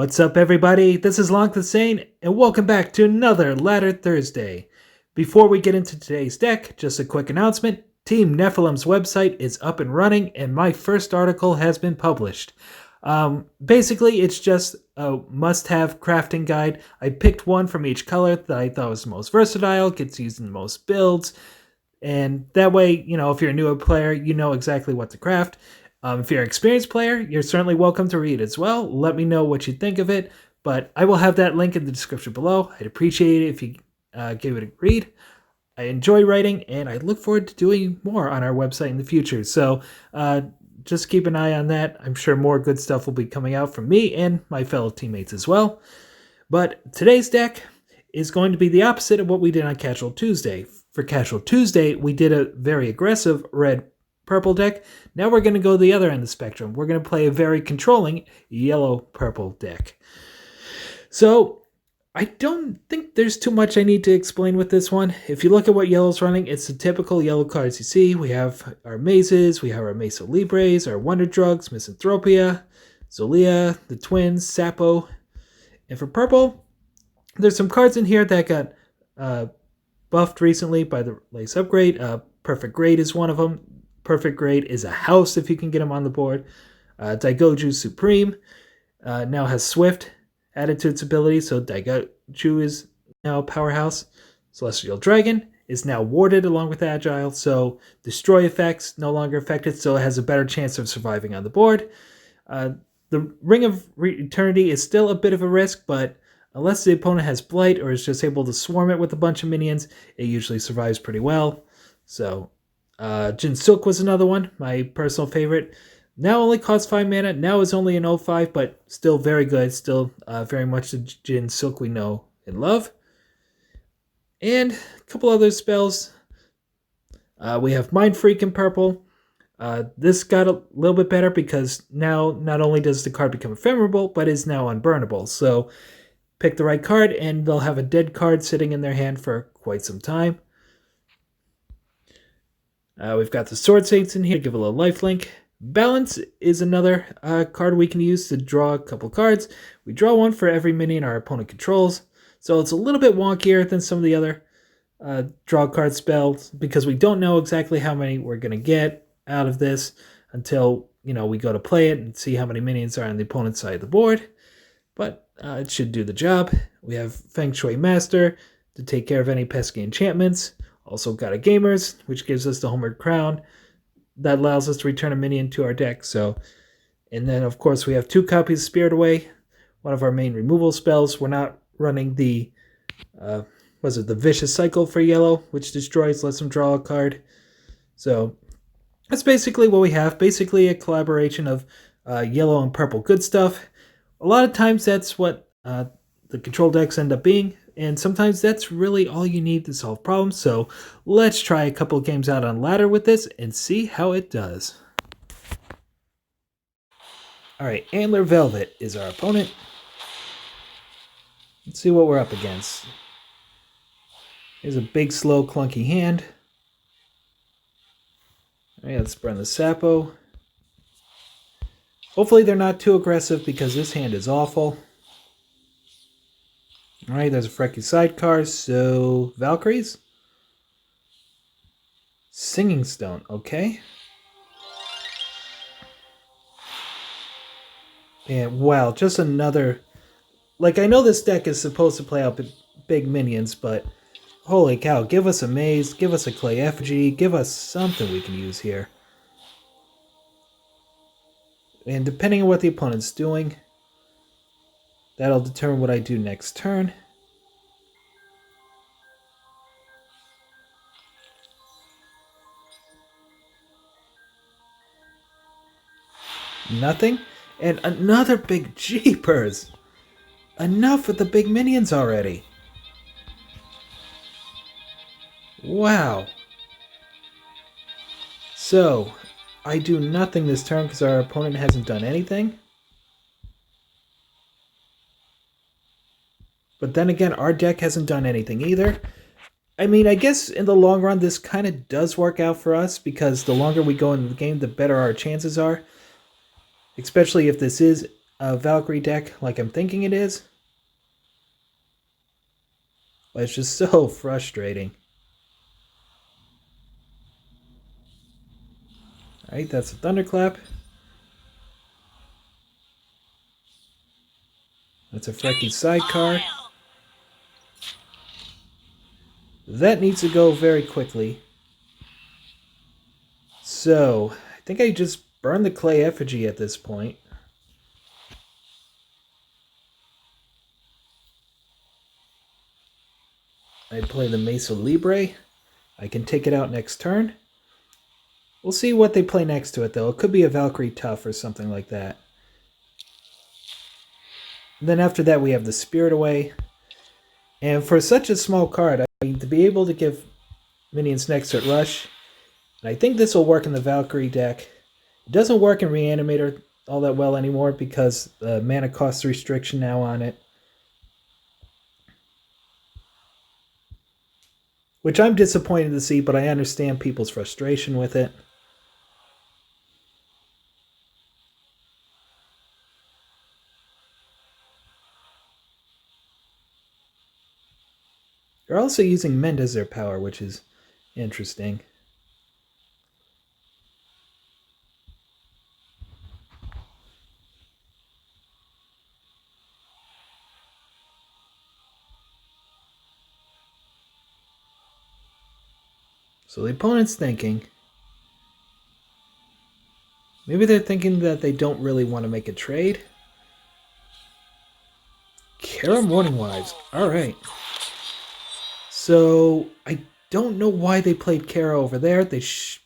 What's up, everybody? This is Lonk the Saint, and welcome back to another Ladder Thursday. Before we get into today's deck, just a quick announcement. Team Nephilim's website is up and running, and my first article has been published. Basically, it's just a must-have crafting guide. I picked one from each color that I thought was the most versatile, gets used in the most builds, and that way, if you're a newer player, you know exactly what to craft. If you're an experienced player, you're certainly welcome to read as well. Let me know what you think of it, but I will have that link in the description below. I'd appreciate it if you gave it a read. I enjoy writing, and I look forward to doing more on our website in the future. So just keep an eye on that. I'm sure more good stuff will be coming out from me and my fellow teammates as well. But today's deck is going to be the opposite of what we did on Casual Tuesday. For Casual Tuesday, we did a very aggressive red-purple deck. Now we're going to go the other end of the spectrum. We're going to play a very controlling yellow-purple deck. So I don't think there's too much I need to explain with this one. If you look at what yellow's running, it's the typical yellow cards you see. We have our Mazes, we have our Meso Libres, our Wonder Drugs, Misanthropia, Zolia, the Twins, Sapo. And for purple, there's some cards in here that got buffed recently by the latest upgrade. Perfect Grade is one of them. Perfect Grade is a house if you can get them on the board. Daigoju Supreme now has Swift added to its ability, so Daigoju is now a powerhouse. Celestial Dragon is now warded along with Agile, so destroy effects no longer affected, so it has a better chance of surviving on the board. The Ring of Eternity is still a bit of a risk, but unless the opponent has Blight or is just able to swarm it with a bunch of minions, it usually survives pretty well. So Jin Silk was another one, my personal favorite. Now only costs 5 mana, now is only an 0/5, but still very good, still very much the Jin Silk we know and love. And a couple other spells. We have Mind Freak in purple. This got a little bit better because now not only does the card become ephemeral, but is now unburnable. So pick the right card and they'll have a dead card sitting in their hand for quite some time. We've got the Sword Saints in here, give a little lifelink. Balance is another card we can use to draw a couple cards. We draw one for every minion our opponent controls, so it's a little bit wonkier than some of the other draw card spells because we don't know exactly how many we're going to get out of this until we go to play it and see how many minions are on the opponent's side of the board. But it should do the job. We have Feng Shui Master to take care of any pesky enchantments. Also got a Gamers, which gives us the Homeward Crown. That allows us to return a minion to our deck. And then, of course, we have 2 copies of Spirit Away, one of our main removal spells. We're not running the, the Vicious Cycle for yellow, which destroys, lets them draw a card. So that's basically what we have. Basically a collaboration of yellow and purple good stuff. A lot of times that's what the control decks end up being. And sometimes that's really all you need to solve problems. So let's try a couple of games out on ladder with this and see how it does. Alright, Antler Velvet is our opponent. Let's see what we're up against. Here's a big, slow, clunky hand. Alright, let's burn the Sapo. Hopefully they're not too aggressive because this hand is awful. Alright, there's a Frecky sidecar, so Valkyries? Singing Stone, okay. And wow, just another... I know this deck is supposed to play out big minions, but holy cow, give us a Maze, give us a Clay Effigy, give us something we can use here. And depending on what the opponent's doing, that'll determine what I do next turn. Nothing? And another big jeepers! Enough with the big minions already! Wow! So, I do nothing this turn because our opponent hasn't done anything. But then again, our deck hasn't done anything either. I mean, I guess in the long run, this kind of does work out for us because the longer we go into the game, the better our chances are. Especially if this is a Valkyrie deck like I'm thinking it is. But it's just so frustrating. Alright, that's a Thunderclap. That's a Frecky Sidecar. That needs to go very quickly. So, I think I just burned the Clay Effigy at this point. I play the Mesa Libre. I can take it out next turn. We'll see what they play next to it, though. It could be a Valkyrie Tough or something like that. And then after that, we have the Spirit Away. And for such a small card, I mean, to be able to give minions next to it Rush, and I think this will work in the Valkyrie deck. It doesn't work in Reanimator all that well anymore because the mana cost restriction now on it. Which I'm disappointed to see, but I understand people's frustration with it. They're also using Mend as their power, which is interesting. So the opponent's thinking, maybe they're thinking that they don't really want to make a trade. Kara Morning Wives. Alright. So I don't know why they played Kara over there. They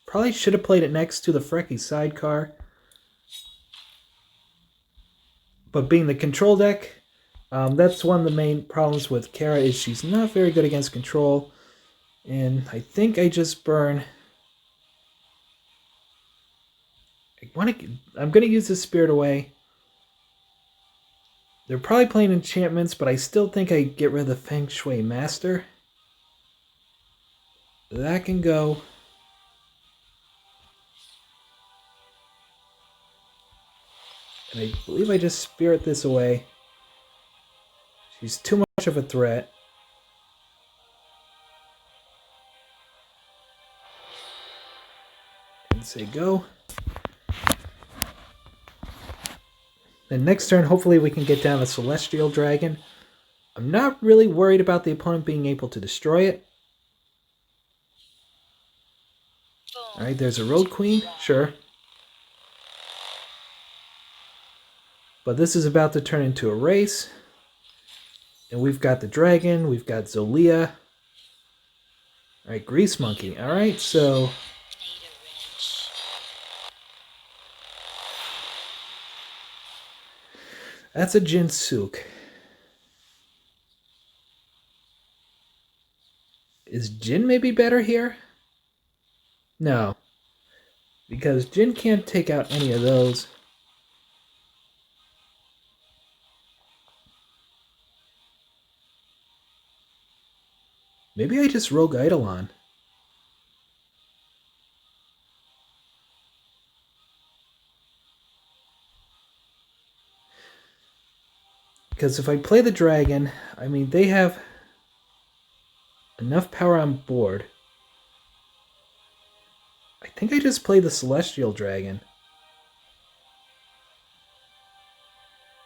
probably should have played it next to the Frecky Sidecar. But being the control deck, that's one of the main problems with Kara is she's not very good against control. And I think I just burn. I'm going to use the Spirit Away. They're probably playing enchantments, but I still think I get rid of the Feng Shui Master. That can go. And I believe I just Spirit this away. She's too much of a threat. And say go. Then next turn, hopefully we can get down a Celestial Dragon. I'm not really worried about the opponent being able to destroy it. Alright, there's a Road Queen, sure. But this is about to turn into a race. And we've got the Dragon, we've got Zolia. Alright, Grease Monkey. Alright, so... that's a Jinsuk. Is Jin maybe better here? No. Because Jin can't take out any of those. Maybe I just Rogue Eidolon. Because if I play the Dragon, I mean, they have enough power on board. I think I just play the Celestial Dragon.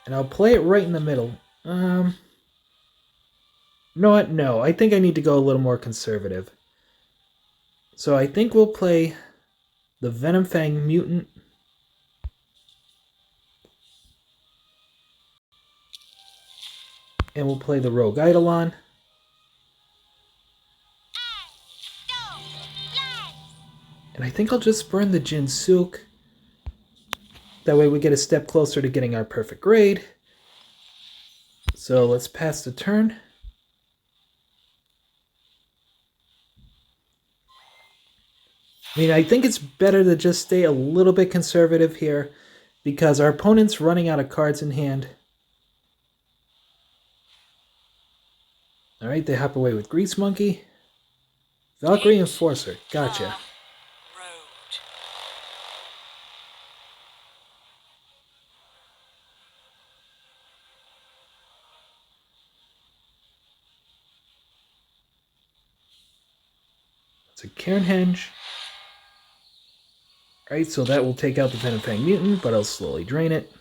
And I'll play it right in the middle. You know what? No, I think I need to go a little more conservative. So I think we'll play the Venom Fang Mutant. And we'll play the Rogue Eidolon. And I think I'll just burn the Jinsuk. That way we get a step closer to getting our perfect grade. So let's pass the turn. I mean, I think it's better to just stay a little bit conservative here because our opponent's running out of cards in hand. Alright, they hop away with Grease Monkey. Valkyrie Enforcer. Gotcha. It's a Cairnhenge. Alright, so that will take out the Venom Mutant, but I'll slowly drain it.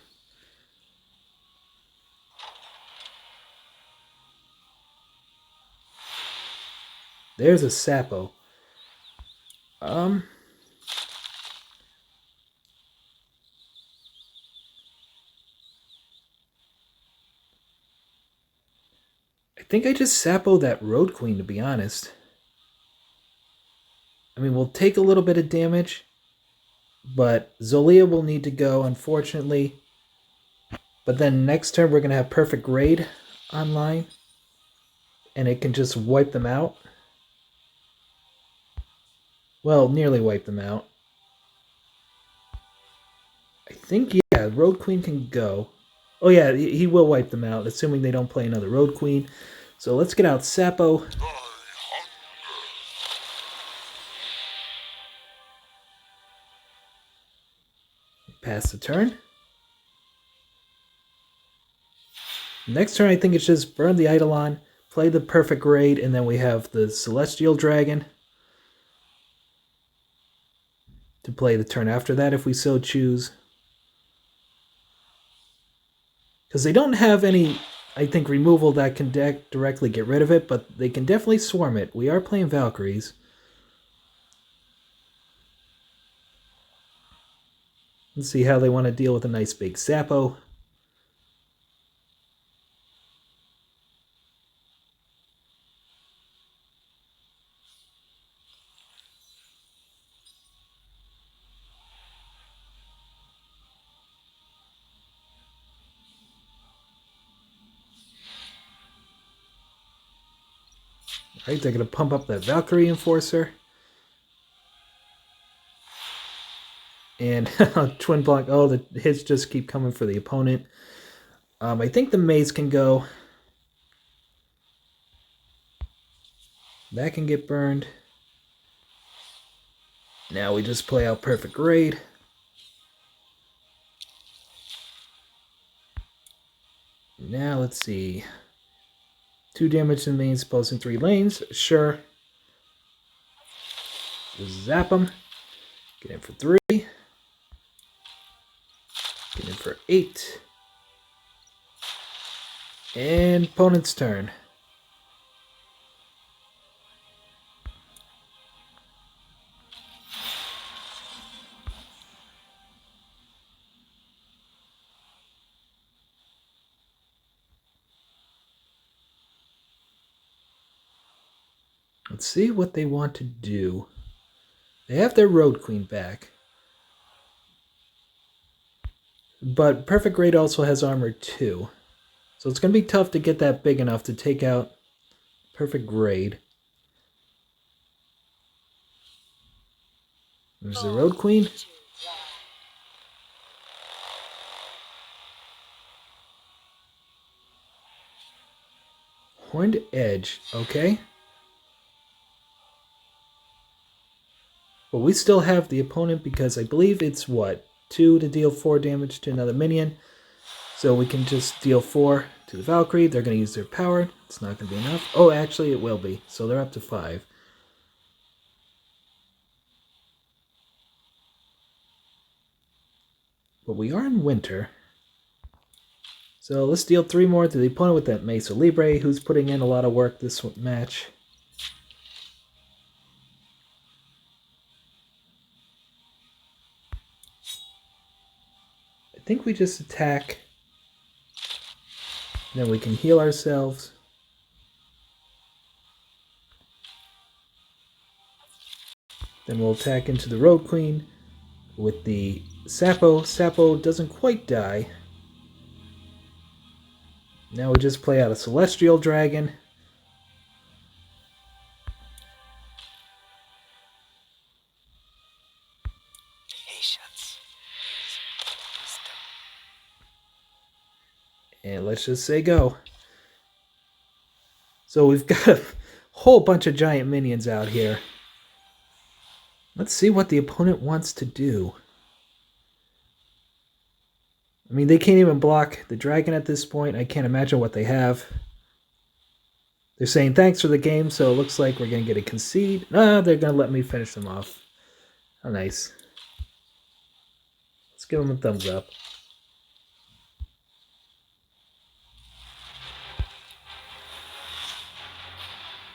There's a Sapo. I think I just Sapo that Road Queen, to be honest. I mean, we'll take a little bit of damage, but Zolia will need to go, unfortunately. But then next turn we're going to have Perfect Raid online, and it can just wipe them out. Well, nearly wipe them out. I think, yeah, Road Queen can go. Oh yeah, he will wipe them out, assuming they don't play another Road Queen. So let's get out Sapo. Pass the turn. Next turn, I think it's just burn the Eidolon, play the Perfect Raid, and then we have the Celestial Dragon to play the turn after that if we so choose. Because they don't have any, I think, removal that can directly get rid of it, but they can definitely swarm it. We are playing Valkyries. Let's see how they want to deal with a nice big Sapo. Alright, they're going to pump up that Valkyrie Enforcer. And Twin Block, oh, the hits just keep coming for the opponent. I think the Maze can go. That can get burned. Now we just play out Perfect Raid. Now let's see. 2 damage to the main, supposing 3 lanes. Sure. Just zap them. Get in for 3. Get in for 8. And opponent's turn. Let's see what they want to do. They have their Road Queen back. But Perfect Raid also has armor too. So it's going to be tough to get that big enough to take out Perfect Raid. There's the Road Queen. Horned Edge, okay. But we still have the opponent because I believe it's what? 2 to deal 4 damage to another minion. So we can just deal 4 to the Valkyrie. They're going to use their power. It's not going to be enough. Oh, actually it will be. So they're up to 5. But we are in winter. So let's deal 3 more to the opponent with that Mesa Libre, who's putting in a lot of work this match. I think we just attack. Then we can heal ourselves. Then we'll attack into the Road Queen with the Sapo. Sapo doesn't quite die. Now we just play out a Celestial Dragon. Patience. And let's just say go. So we've got a whole bunch of giant minions out here. Let's see what the opponent wants to do. I mean, they can't even block the dragon at this point. I can't imagine what they have. They're saying thanks for the game, so it looks like we're going to get a concede. Ah, they're going to let me finish them off. Oh, nice. Let's give them a thumbs up.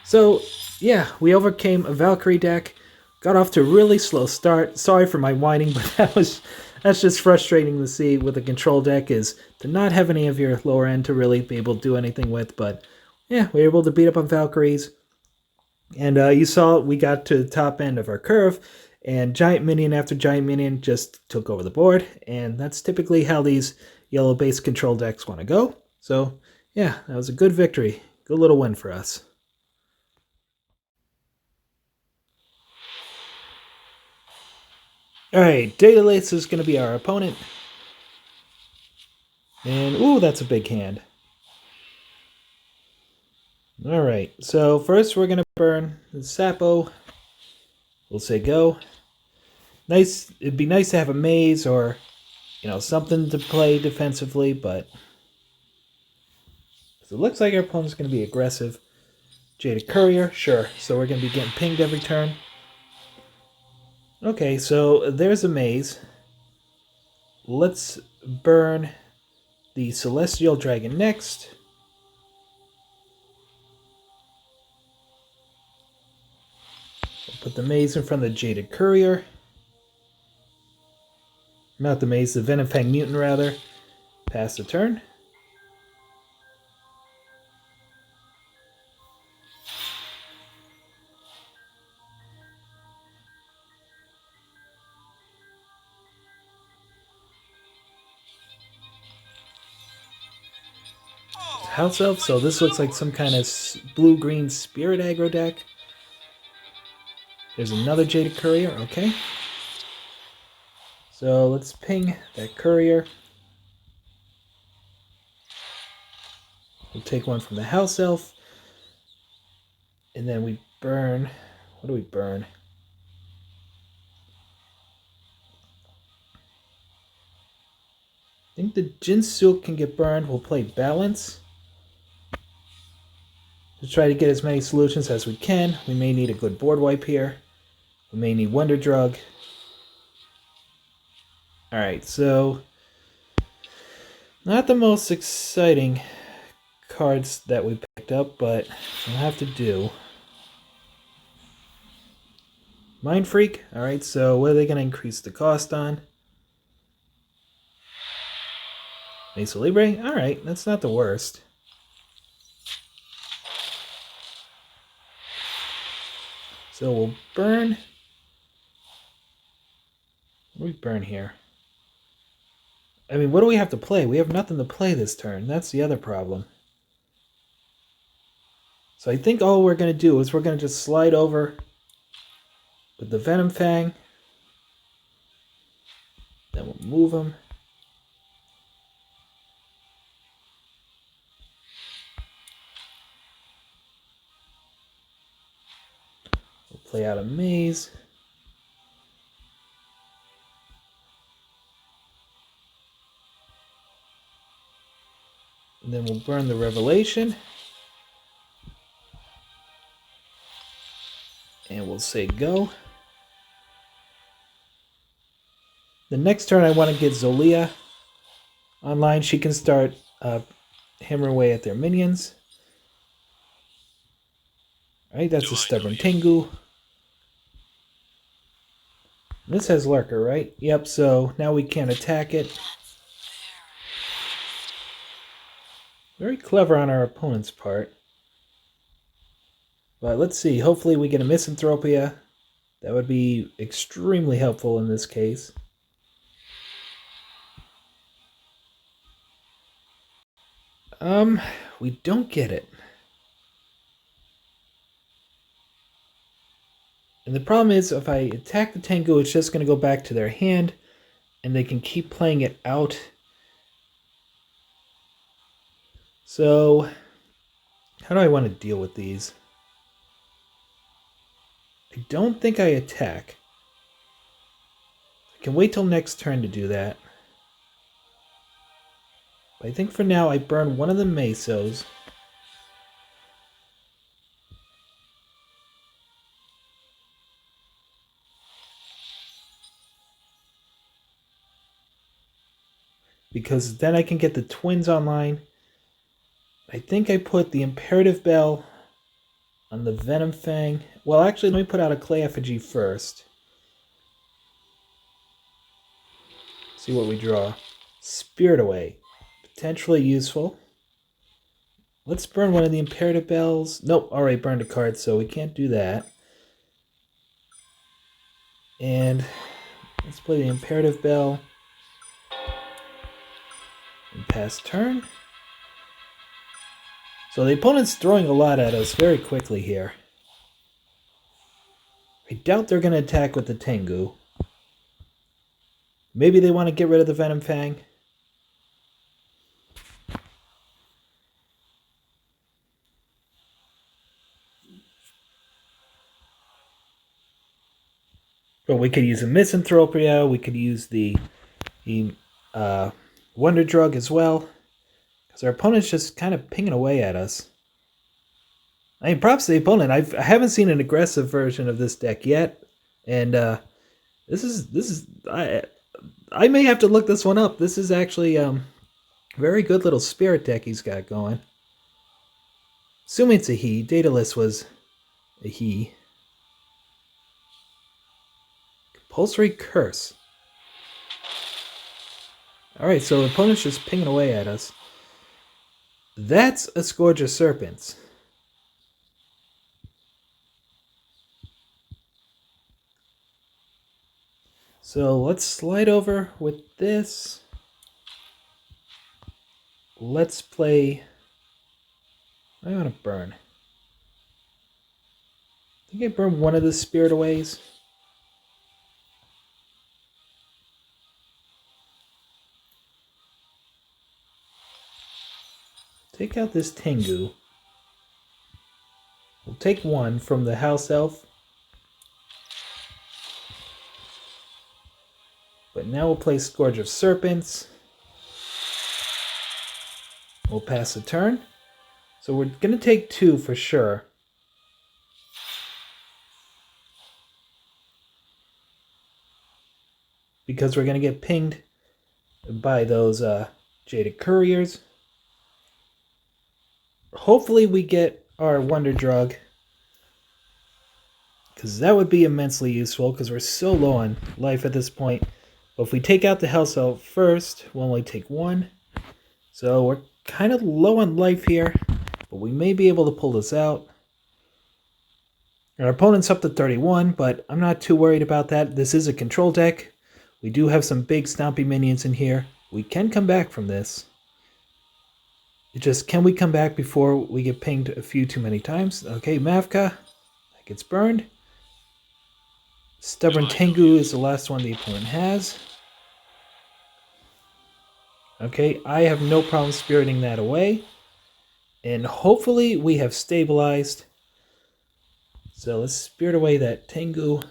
So, yeah, we overcame a Valkyrie deck. Got off to a really slow start. Sorry for my whining, but that's just frustrating to see with a control deck, is to not have any of your lower end to really be able to do anything with. But yeah, we were able to beat up on Valkyries. And you saw we got to the top end of our curve, and giant minion after giant minion just took over the board. And that's typically how these yellow-based control decks want to go. So yeah, that was a good victory. Good little win for us. Alright, Daedalus is going to be our opponent. And, ooh, that's a big hand. Alright, so first we're going to burn the Sapo. We'll say go. Nice, it'd be nice to have a maze or, something to play defensively, but it looks like our opponent's going to be aggressive. Jaded Courier, sure. So we're going to be getting pinged every turn. Okay, so there's a maze. Let's burn the Celestial Dragon next. We'll put the maze in front of the Jaded Courier. Not the maze, the Venom Fang Mutant, rather. Pass the turn. House Elf, so this looks like some kind of blue-green spirit aggro deck. There's another Jaded Courier, okay. So let's ping that Courier. We'll take one from the House Elf. And then we burn. What do we burn? I think the Jinsook can get burned. We'll play Balance to try to get as many solutions as we can. We may need a good board wipe here. We may need Wonder Drug. Alright, so not the most exciting cards that we picked up, but we'll have to do. Mind Freak. Alright, so what are they going to increase the cost on? Mesa Libre. Alright, that's not the worst. So we'll burn. What do we burn here? I mean, what do we have to play? We have nothing to play this turn. That's the other problem. So I think all we're going to do is we're going to just slide over with the Venom Fang. Then we'll move them. We'll play out a maze. And then we'll burn the Revelation. And we'll say go. The next turn I want to get Zolia online. She can start hammering away at their minions. Alright, that's a Stubborn Tengu. This has Lurker, right? Yep, so now we can't attack it. Very clever on our opponent's part. But let's see, hopefully we get a Misanthropia. That would be extremely helpful in this case. We don't get it. And the problem is, if I attack the Tengu, it's just going to go back to their hand, and they can keep playing it out. So, how do I want to deal with these? I don't think I attack. I can wait till next turn to do that. But I think for now I burn one of the Mesos. because then I can get the twins online. I think I put the Imperative Bell on the Venom Fang. Well, actually, let me put out a Clay Effigy first. See what we draw. Spirit Away. Potentially useful. Let's burn one of the Imperative Bells. Nope, already burned a card, so we can't do that. And let's play the Imperative Bell. And pass turn. So the opponent's throwing a lot at us very quickly here. I doubt they're going to attack with the Tengu. Maybe they want to get rid of the Venom Fang. But we could use a Misanthropia. We could use the Wonder Drug as well. Because our opponent's just kind of pinging away at us. I mean, props to the opponent. I haven't seen an aggressive version of this deck yet. And this is I may have to look this one up. This is actually very good little spirit deck he's got going. Assuming it's a he. Daedalus was a he. Compulsory Curse. Alright, so the opponent's just pinging away at us. That's a Scourge of Serpents. So let's slide over with this. Let's play... I want to burn. I think I burned one of the Spirit Aways. Take out this Tengu. We'll take one from the House Elf. But now we'll play Scourge of Serpents. We'll pass the turn. So we're going to take two for sure. Because we're going to get pinged by those Jaded Couriers. Hopefully we get our Wonder Drug. Because that would be immensely useful because we're so low on life at this point. But if we take out the House Elf first, we'll only take one. So we're kind of low on life here. But we may be able to pull this out. Our opponent's up to 31, but I'm not too worried about that. This is a control deck. We do have some big stompy minions in here. We can come back from this. It's just, can we come back before we get pinged a few too many times? Okay, Mavka. That gets burned. Stubborn Tengu is the last one the opponent has. Okay, I have no problem spiriting that away. And hopefully we have stabilized. So let's spirit away that Tengu.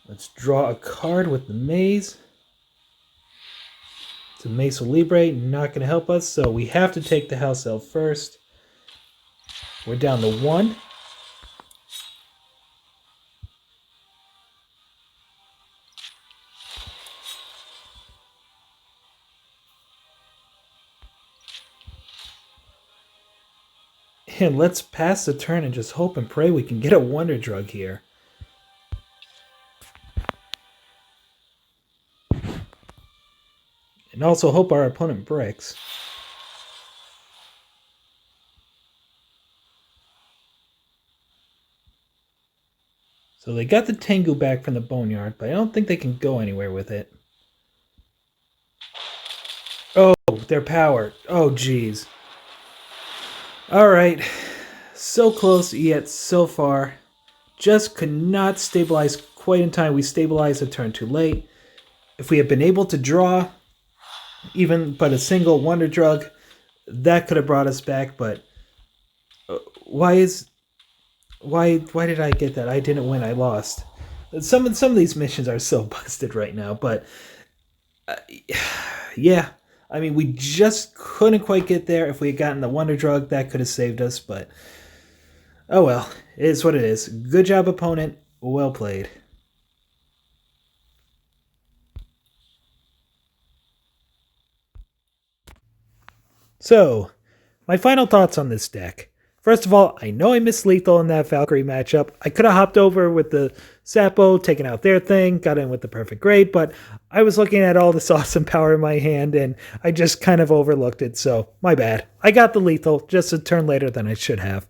Let's draw a card with the Maze. It's a Mesa Libre, not going to help us, so we have to take the House Elf first. We're down to one. And let's pass the turn and just hope and pray we can get a Wonder Drug here. And also hope our opponent bricks. So they got the Tengu back from the Boneyard, but I don't think they can go anywhere with it. Oh, their power. Oh, jeez. Alright. So close, yet so far. Just could not stabilize quite in time. We stabilized a turn too late. If we had been able to draw even but a single Wonder Drug, that could have brought us back, but why did I get that? I didn't win, I lost. Some of these missions are so busted right now, but yeah, I mean, we just couldn't quite get there. If we had gotten the Wonder Drug, that could have saved us, but Oh well, it is what it is. Good job, opponent. Well played. So, my final thoughts on this deck. First of all, I know I missed lethal in that Valkyrie matchup. I could have hopped over with the Sapo, taken out their thing, got in with the perfect grade, but I was looking at all this awesome power in my hand and I just kind of overlooked it, so my bad. I got the lethal just a turn later than I should have.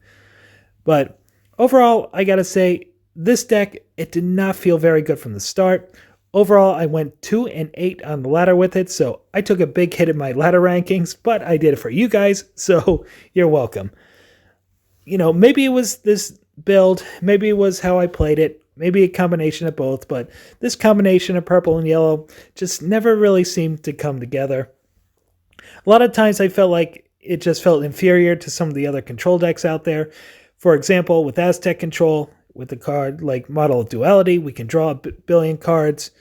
But overall, I gotta say, this deck, it did not feel very good from the start. Overall, I went 2 and 8 on the ladder with it, so I took a big hit in my ladder rankings, but I did it for you guys, so you're welcome. Maybe it was this build, maybe it was how I played it, maybe a combination of both, but this combination of purple and yellow just never really seemed to come together. A lot of times I felt like it just felt inferior to some of the other control decks out there. For example, with Aztec Control, with a card like Model of Duality, we can draw a billion cards.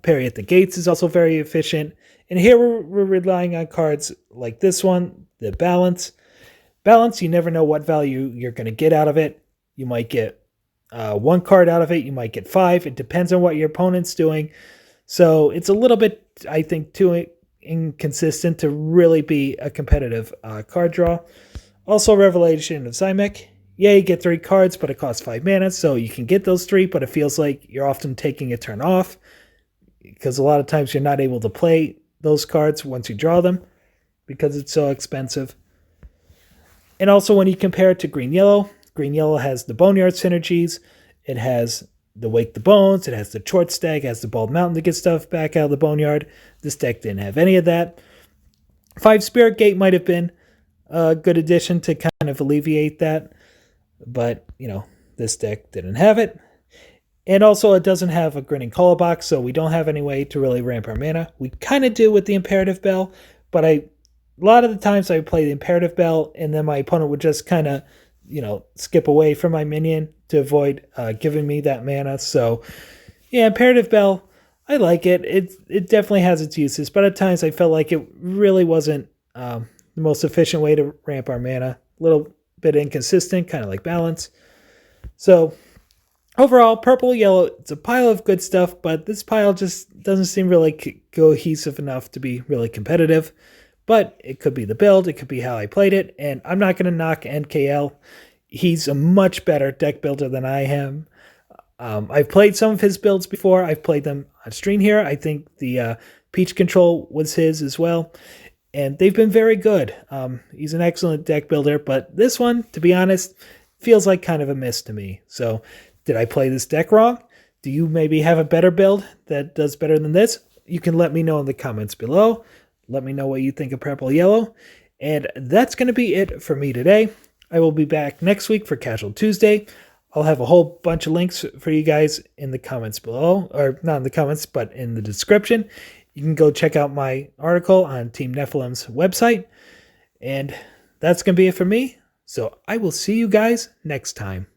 Parry at the Gates is also very efficient. And here we're relying on cards like this one, the Balance. Balance, you never know what value you're going to get out of it. You might get one card out of it. You might get 5. It depends on what your opponent's doing. So it's a little bit, I think, too inconsistent to really be a competitive card draw. Also, Revelation of Zymek. Yeah, you get 3 cards, but it costs 5 mana, so you can get those 3, but it feels like you're often taking a turn off because a lot of times you're not able to play those cards once you draw them because it's so expensive. And also when you compare it to Green Yellow has the Boneyard synergies, it has the Wake the Bones, it has the Short Stag, it has the Bald Mountain to get stuff back out of the Boneyard. This deck didn't have any of that. 5 Spirit Gate might have been a good addition to kind of alleviate that, but, this deck didn't have it. And also, it doesn't have a Grinning Color Box, so we don't have any way to really ramp our mana. We kind of do with the Imperative Bell, but a lot of the times I play the Imperative Bell, and then my opponent would just kind of, skip away from my minion to avoid giving me that mana. So, yeah, Imperative Bell, I like it. It definitely has its uses, but at times I felt like it really wasn't the most efficient way to ramp our mana. A little bit inconsistent, kind of like Balance. So, overall, purple, yellow, it's a pile of good stuff, but this pile just doesn't seem really cohesive enough to be really competitive. But it could be the build, it could be how I played it, and I'm not going to knock NKL. He's a much better deck builder than I am. I've played some of his builds before. I've played them on stream here. I think the Peach Control was his as well. And they've been very good. He's an excellent deck builder, but this one, to be honest, feels like kind of a miss to me. So, did I play this deck wrong? Do you maybe have a better build that does better than this? You can let me know in the comments below. Let me know what you think of Purple Yellow. And that's going to be it for me today. I will be back next week for Casual Tuesday. I'll have a whole bunch of links for you guys in the comments below, or not in the comments, but in the description. You can go check out my article on Team Nephilim's website. And that's going to be it for me. So I will see you guys next time.